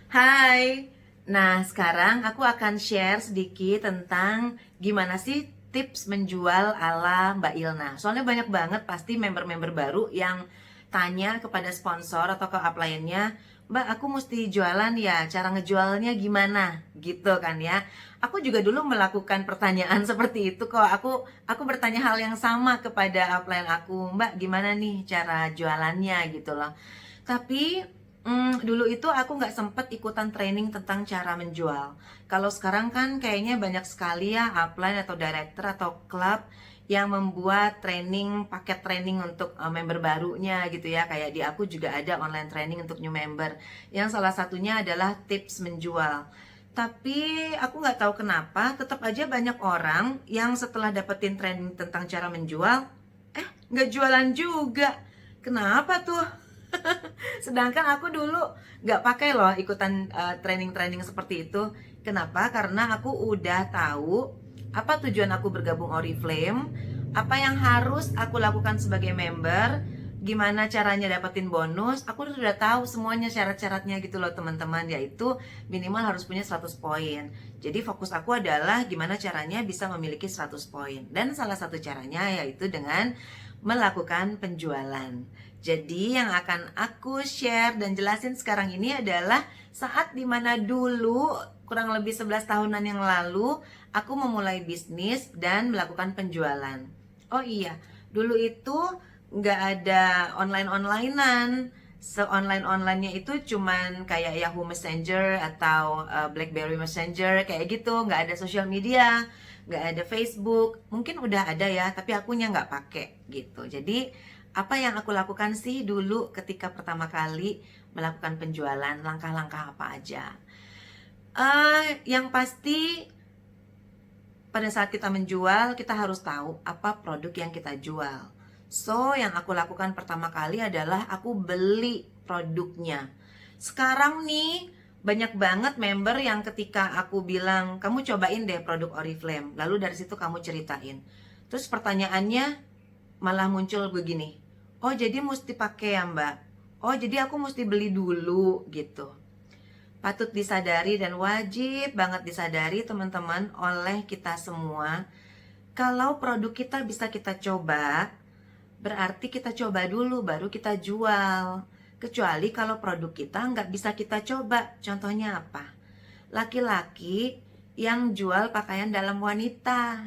Hai. Nah, sekarang aku akan share sedikit tentang gimana sih tips menjual ala Mbak Ilna. Soalnya banyak banget pasti member-member baru yang tanya kepada sponsor atau ke upline-nya, "Mbak, aku mesti jualan ya, cara ngejualnya gimana?" Gitu kan ya. Aku juga dulu melakukan pertanyaan seperti itu kok. Aku bertanya hal yang sama kepada upline aku, "Mbak, gimana nih cara jualannya?" gitu loh. Tapi dulu itu aku nggak sempet ikutan training tentang cara menjual. Kalau sekarang kan kayaknya banyak sekali ya upline atau director atau klub yang membuat paket training untuk member barunya gitu ya. Kayak di aku juga ada online training untuk new member. Yang salah satunya adalah tips menjual. Tapi aku nggak tahu kenapa, tetap aja banyak orang yang setelah dapetin training tentang cara menjual, nggak jualan juga. Kenapa tuh? Sedangkan aku dulu nggak pakai loh ikutan training-training seperti itu. Kenapa? Karena aku udah tahu apa tujuan aku bergabung Oriflame, apa yang harus aku lakukan sebagai member, gimana caranya dapetin bonus. Aku sudah tahu semuanya syarat-syaratnya gitu loh teman-teman, yaitu minimal harus punya 100 poin. Jadi fokus aku adalah gimana caranya bisa memiliki 100 poin. Dan salah satu caranya yaitu dengan melakukan penjualan. Jadi yang akan aku share dan jelasin sekarang ini adalah saat dimana dulu kurang lebih 11 tahunan yang lalu aku memulai bisnis dan melakukan penjualan. Oh iya, dulu itu nggak ada online-onlinean. Se-online-onlinenya itu cuman kayak Yahoo Messenger atau BlackBerry Messenger kayak gitu, nggak ada social media, nggak ada Facebook. Mungkin udah ada ya, tapi akunya nggak pakai gitu. Jadi apa yang aku lakukan sih dulu ketika pertama kali melakukan penjualan, langkah-langkah apa aja? Yang pasti pada saat kita menjual, kita harus tahu apa produk yang kita jual. So, yang aku lakukan pertama kali adalah aku beli produknya. Sekarang nih, banyak banget member yang ketika aku bilang, kamu cobain deh produk Oriflame. Lalu dari situ kamu ceritain. Terus pertanyaannya malah muncul begini. Oh, jadi mesti pakai ya, Mbak? Oh, jadi aku mesti beli dulu gitu. Patut disadari dan wajib banget disadari teman-teman oleh kita semua. Kalau produk kita bisa kita coba, berarti kita coba dulu baru kita jual. Kecuali kalau produk kita nggak bisa kita coba. Contohnya apa? Laki-laki yang jual pakaian dalam wanita.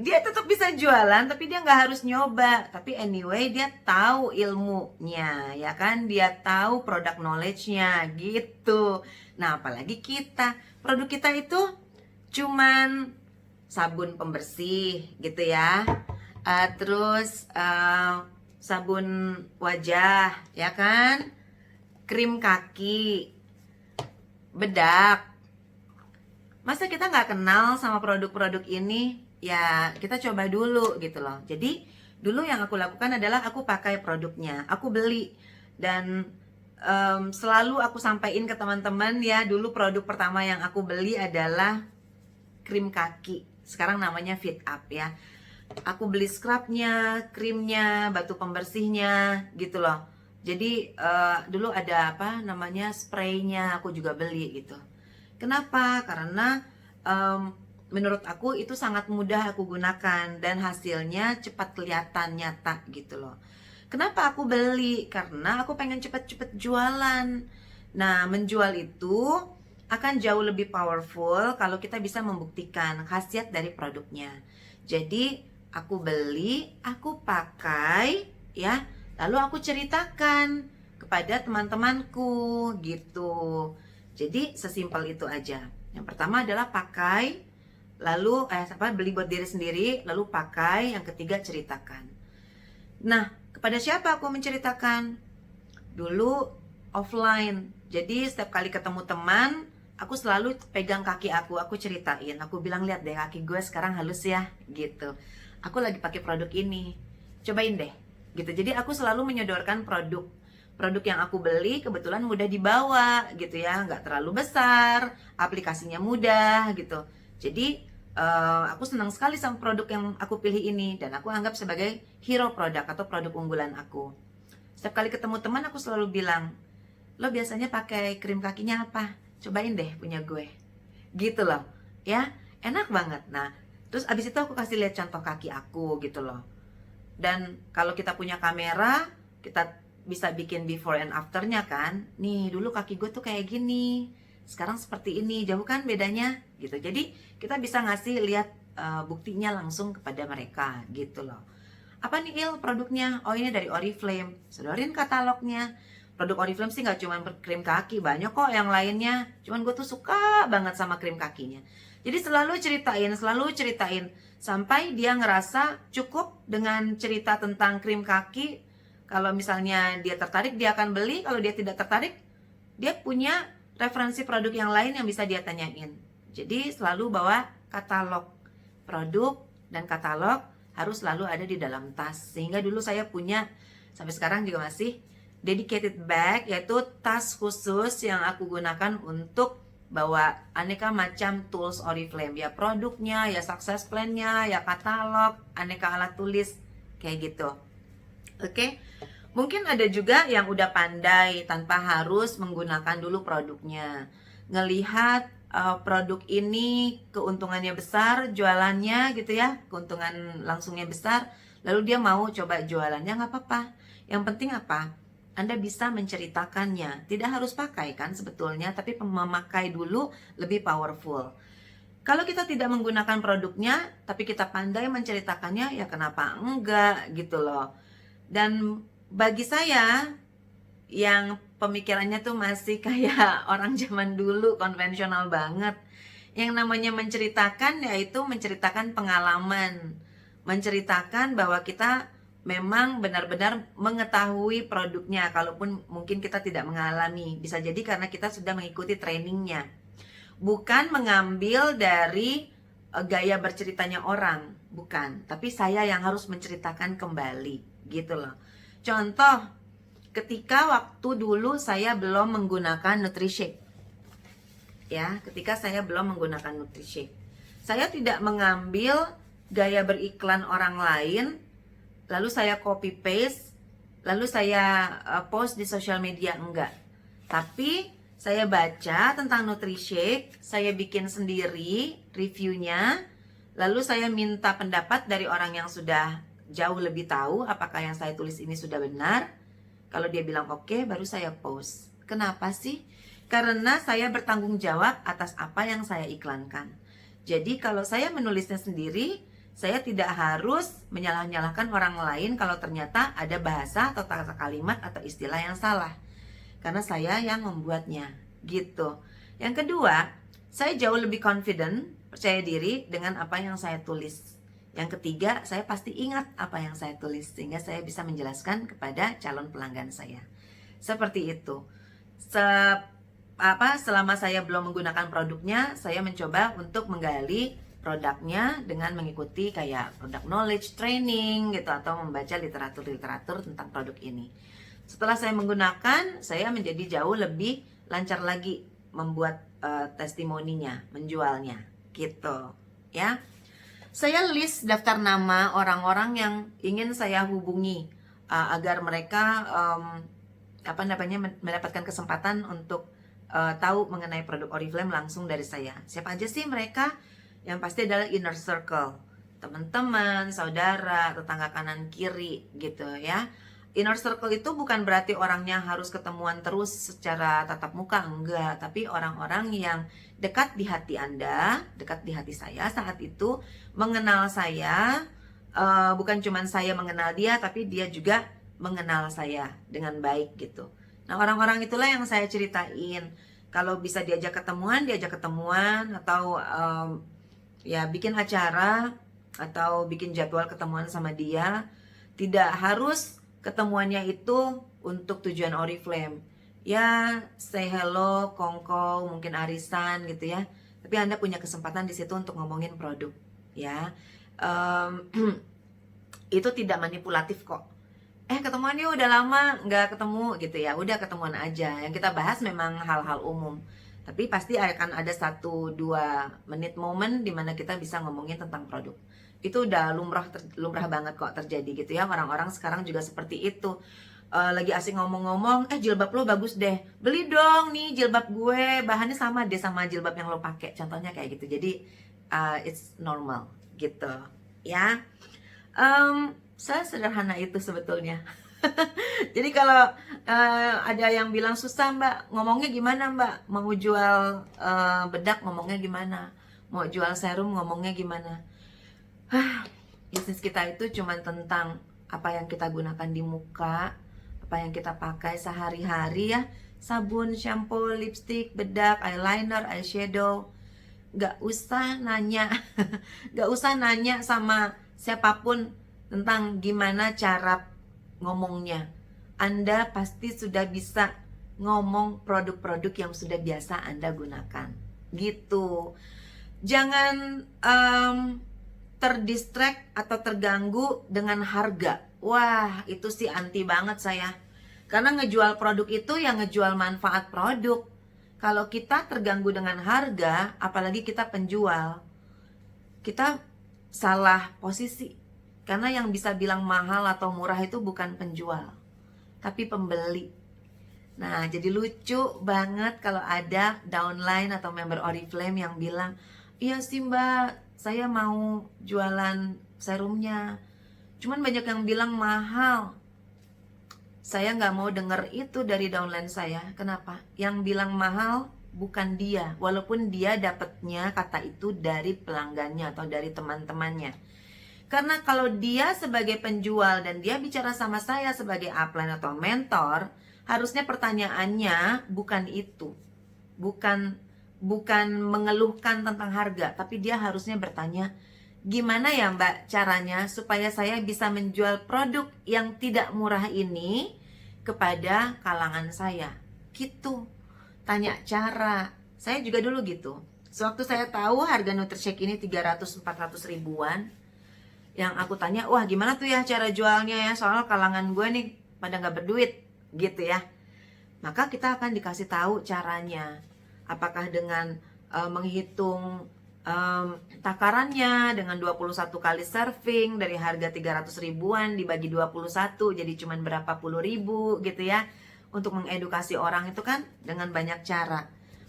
Dia tetap bisa jualan tapi dia nggak harus nyoba, tapi anyway dia tahu ilmunya ya kan, dia tahu produk knowledge-nya gitu. Nah apalagi kita, produk kita itu cuman sabun pembersih gitu ya. Terus sabun wajah ya kan, krim kaki, bedak. Masa kita nggak kenal sama produk-produk ini? Ya kita coba dulu gitu loh. Jadi dulu yang aku lakukan adalah aku pakai produknya, aku beli. Dan selalu aku sampaikan ke teman-teman ya, dulu produk pertama yang aku beli adalah krim kaki. Sekarang namanya Fit Up ya. Aku beli scrubnya, krimnya, batu pembersihnya gitu loh. Jadi dulu ada apa namanya spraynya, aku juga beli gitu. Kenapa? Karena menurut aku itu sangat mudah aku gunakan dan hasilnya cepat kelihatan nyata gitu loh. Kenapa aku beli? Karena aku pengen cepet-cepet jualan. Nah, menjual itu akan jauh lebih powerful kalau kita bisa membuktikan khasiat dari produknya. Jadi, aku beli, aku pakai, ya, lalu aku ceritakan kepada teman-temanku gitu. Jadi, sesimpel itu aja. Yang pertama adalah pakai, lalu beli buat diri sendiri, lalu pakai, yang ketiga ceritakan. Nah, kepada siapa aku menceritakan? Dulu offline. Jadi setiap kali ketemu teman, aku selalu pegang kaki aku ceritain. Aku bilang, lihat deh kaki gue sekarang halus ya, gitu. Aku lagi pakai produk ini, cobain deh, gitu. Jadi aku selalu menyodorkan produk yang aku beli kebetulan mudah dibawa, gitu ya, nggak terlalu besar, aplikasinya mudah, gitu. Jadi aku senang sekali sama produk yang aku pilih ini dan aku anggap sebagai hero produk atau produk unggulan aku. Setiap kali ketemu teman aku selalu bilang, lo biasanya pakai krim kakinya apa? Cobain deh punya gue. Gitu loh, ya, enak banget. Nah, terus abis itu aku kasih lihat contoh kaki aku gitu loh. Dan kalau kita punya kamera, kita bisa bikin before and afternya kan. Nih, dulu kaki gue tuh kayak gini, sekarang seperti ini, jauh kan bedanya gitu. Jadi kita bisa ngasih lihat buktinya langsung kepada mereka gitu loh. Apa nih Il produknya? Oh ini dari Oriflame. Sodorin katalognya. Produk Oriflame sih nggak cuma krim kaki, banyak kok yang lainnya. Cuman gue tuh suka banget sama krim kakinya. Jadi selalu ceritain sampai dia ngerasa cukup dengan cerita tentang krim kaki. Kalau misalnya dia tertarik, dia akan beli. Kalau dia tidak tertarik, dia punya referensi produk yang lain yang bisa dia tanyain. Jadi selalu bawa katalog produk, dan katalog harus selalu ada di dalam tas. Sehingga dulu saya punya, sampai sekarang juga masih, dedicated bag, yaitu tas khusus yang aku gunakan untuk bawa aneka macam tools Oriflame. Ya produknya, ya success plan-nya, ya katalog, aneka alat tulis, kayak gitu. Oke, mungkin ada juga yang udah pandai tanpa harus menggunakan dulu produknya. Ngelihat produk ini keuntungannya besar, jualannya gitu ya, keuntungan langsungnya besar, lalu dia mau coba jualannya, nggak apa-apa. Yang penting apa? Anda bisa menceritakannya. Tidak harus pakai kan sebetulnya, tapi memakai dulu lebih powerful. Kalau kita tidak menggunakan produknya, tapi kita pandai menceritakannya, ya kenapa enggak gitu loh. Dan bagi saya yang pemikirannya tuh masih kayak orang zaman dulu, konvensional banget. Yang namanya menceritakan yaitu menceritakan pengalaman, menceritakan bahwa kita memang benar-benar mengetahui produknya, kalaupun mungkin kita tidak mengalami. Bisa jadi karena kita sudah mengikuti trainingnya. Bukan mengambil dari gaya berceritanya orang, bukan. Tapi saya yang harus menceritakan kembali, gitu loh. Contoh, ketika waktu dulu saya belum menggunakan Nutrishake, ya, ketika saya belum menggunakan Nutrishake, saya tidak mengambil gaya beriklan orang lain, lalu saya copy paste, lalu saya post di sosial media, enggak. Tapi saya baca tentang Nutrishake, saya bikin sendiri reviewnya, lalu saya minta pendapat dari orang yang sudah jauh lebih tahu apakah yang saya tulis ini sudah benar. Kalau dia bilang oke, baru saya post. Kenapa sih? Karena saya bertanggung jawab atas apa yang saya iklankan. Jadi kalau saya menulisnya sendiri, saya tidak harus menyalah-nyalahkan orang lain kalau ternyata ada bahasa atau tata kalimat atau istilah yang salah. Karena saya yang membuatnya, gitu. Yang kedua, saya jauh lebih confident, percaya diri dengan apa yang saya tulis. Yang ketiga, saya pasti ingat apa yang saya tulis, sehingga saya bisa menjelaskan kepada calon pelanggan saya. Seperti itu. Selama saya belum menggunakan produknya, saya mencoba untuk menggali produknya dengan mengikuti kayak product knowledge training gitu, atau membaca literatur tentang produk ini. Setelah saya menggunakan, saya menjadi jauh lebih lancar lagi membuat testimoninya, menjualnya, gitu ya. Saya list daftar nama orang-orang yang ingin saya hubungi agar mereka mendapatkan kesempatan untuk tahu mengenai produk Oriflame langsung dari saya. Siapa aja sih mereka? Yang pasti adalah inner circle, teman-teman, saudara, tetangga kanan kiri gitu ya. Inner circle itu bukan berarti orangnya harus ketemuan terus secara tatap muka, enggak. Tapi orang-orang yang dekat di hati Anda, dekat di hati saya saat itu, mengenal saya, bukan cuma saya mengenal dia, tapi dia juga mengenal saya dengan baik gitu. Nah orang-orang itulah yang saya ceritain. Kalau bisa diajak ketemuan, atau ya bikin acara, atau bikin jadwal ketemuan sama dia. Tidak harus ketemuannya itu untuk tujuan Oriflame. Ya, say hello, kongko, mungkin arisan gitu ya. Tapi Anda punya kesempatan di situ untuk ngomongin produk, ya. Itu tidak manipulatif kok. Ketemuannya udah lama nggak ketemu gitu ya. Udah ketemuan aja. Yang kita bahas memang hal-hal umum. Tapi pasti akan ada 1-2 menit momen di mana kita bisa ngomongin tentang produk. Itu udah lumrah banget kok terjadi gitu ya. Orang-orang sekarang juga seperti itu. lagi asik ngomong-ngomong, jilbab lo bagus deh, beli dong nih jilbab gue, bahannya sama deh sama jilbab yang lo pakai, contohnya kayak gitu. Jadi it's normal gitu ya. Saya sederhana itu sebetulnya. Jadi kalau ada yang bilang susah mbak, ngomongnya gimana mbak, mau jual bedak ngomongnya gimana, mau jual serum ngomongnya gimana. Bisnis kita itu cuma tentang apa yang kita gunakan di muka, apa yang kita pakai sehari-hari ya, sabun, shampoo, lipstick, bedak, eyeliner, eyeshadow. Gak usah nanya gak usah nanya sama siapapun tentang gimana cara ngomongnya. Anda pasti sudah bisa ngomong produk-produk yang sudah biasa Anda gunakan gitu. Jangan terdistract atau terganggu dengan harga. Wah, itu sih anti banget saya. Karena ngejual produk itu yang ngejual manfaat produk. Kalau kita terganggu dengan harga, apalagi kita penjual, kita salah posisi. Karena yang bisa bilang mahal atau murah itu bukan penjual, tapi pembeli. Nah, jadi lucu banget kalau ada downline atau member Oriflame yang bilang, iya sih mbak, saya mau jualan serumnya, cuman banyak yang bilang mahal. Saya nggak mau denger itu dari downline saya. Kenapa? Yang bilang mahal bukan dia, walaupun dia dapatnya kata itu dari pelanggannya atau dari teman-temannya. Karena kalau dia sebagai penjual dan dia bicara sama saya sebagai upline atau mentor, harusnya pertanyaannya bukan itu. Bukan mengeluhkan tentang harga, tapi dia harusnya bertanya, gimana ya mbak caranya supaya saya bisa menjual produk yang tidak murah ini kepada kalangan saya. Gitu. Tanya cara. Saya juga dulu gitu. Sewaktu saya tahu harga Nutricheck ini 300-400 ribuan, yang aku tanya, wah gimana tuh ya cara jualnya ya, soal kalangan gue nih pada gak berduit gitu ya. Maka kita akan dikasih tahu caranya. Apakah dengan menghitung takarannya dengan 21 kali serving dari harga 300 ribuan dibagi 21 jadi cuman berapa puluh ribu gitu ya. Untuk mengedukasi orang itu kan dengan banyak cara.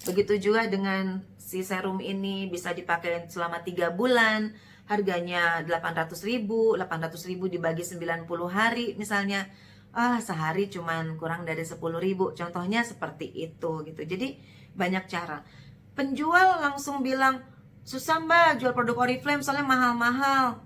Begitu juga dengan si serum ini bisa dipakai selama 3 bulan, harganya 800 ribu dibagi 90 hari misalnya, sehari cuman kurang dari 10 ribu, contohnya seperti itu gitu. Jadi banyak cara. Penjual langsung bilang, susah mbak jual produk Oriflame soalnya mahal-mahal.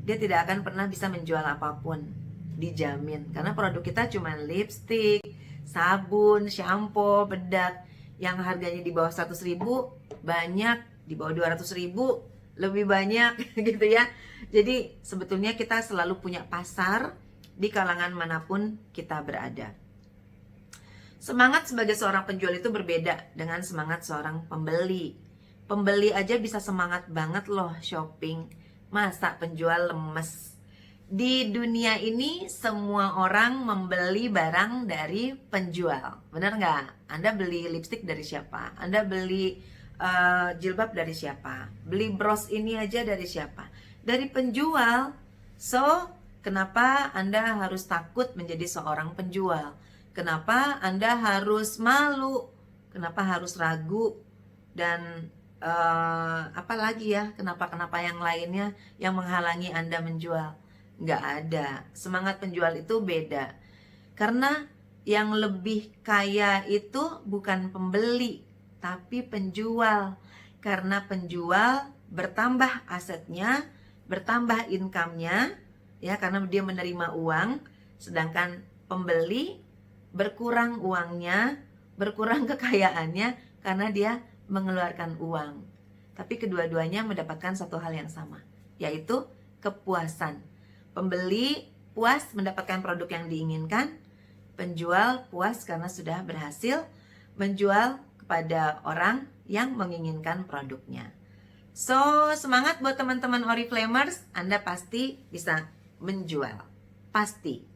Dia tidak akan pernah bisa menjual apapun, dijamin. Karena produk kita cuma lipstick, sabun, shampoo, bedak, yang harganya di bawah 100 ribu banyak, di bawah 200 ribu lebih banyak gitu ya. Jadi sebetulnya kita selalu punya pasar di kalangan manapun kita berada. Semangat sebagai seorang penjual itu berbeda dengan semangat seorang pembeli. Pembeli aja bisa semangat banget loh shopping. Masa penjual lemes? Di dunia ini semua orang membeli barang dari penjual. Benar nggak? Anda beli lipstick dari siapa? Anda beli jilbab dari siapa? Beli bros ini aja dari siapa? Dari penjual. So, kenapa Anda harus takut menjadi seorang penjual? Kenapa Anda harus malu? Kenapa harus ragu? Dan apa lagi ya? Kenapa yang lainnya yang menghalangi Anda menjual? Nggak ada. Semangat penjual itu beda. Karena yang lebih kaya itu bukan pembeli, tapi penjual. Karena penjual bertambah asetnya, bertambah income-nya, ya, karena dia menerima uang, sedangkan pembeli berkurang uangnya, berkurang kekayaannya karena dia mengeluarkan uang. Tapi kedua-duanya mendapatkan satu hal yang sama, yaitu kepuasan. Pembeli puas mendapatkan produk yang diinginkan, penjual puas karena sudah berhasil menjual kepada orang yang menginginkan produknya. So, semangat buat teman-teman Oriflamers, Anda pasti bisa menjual. Pasti.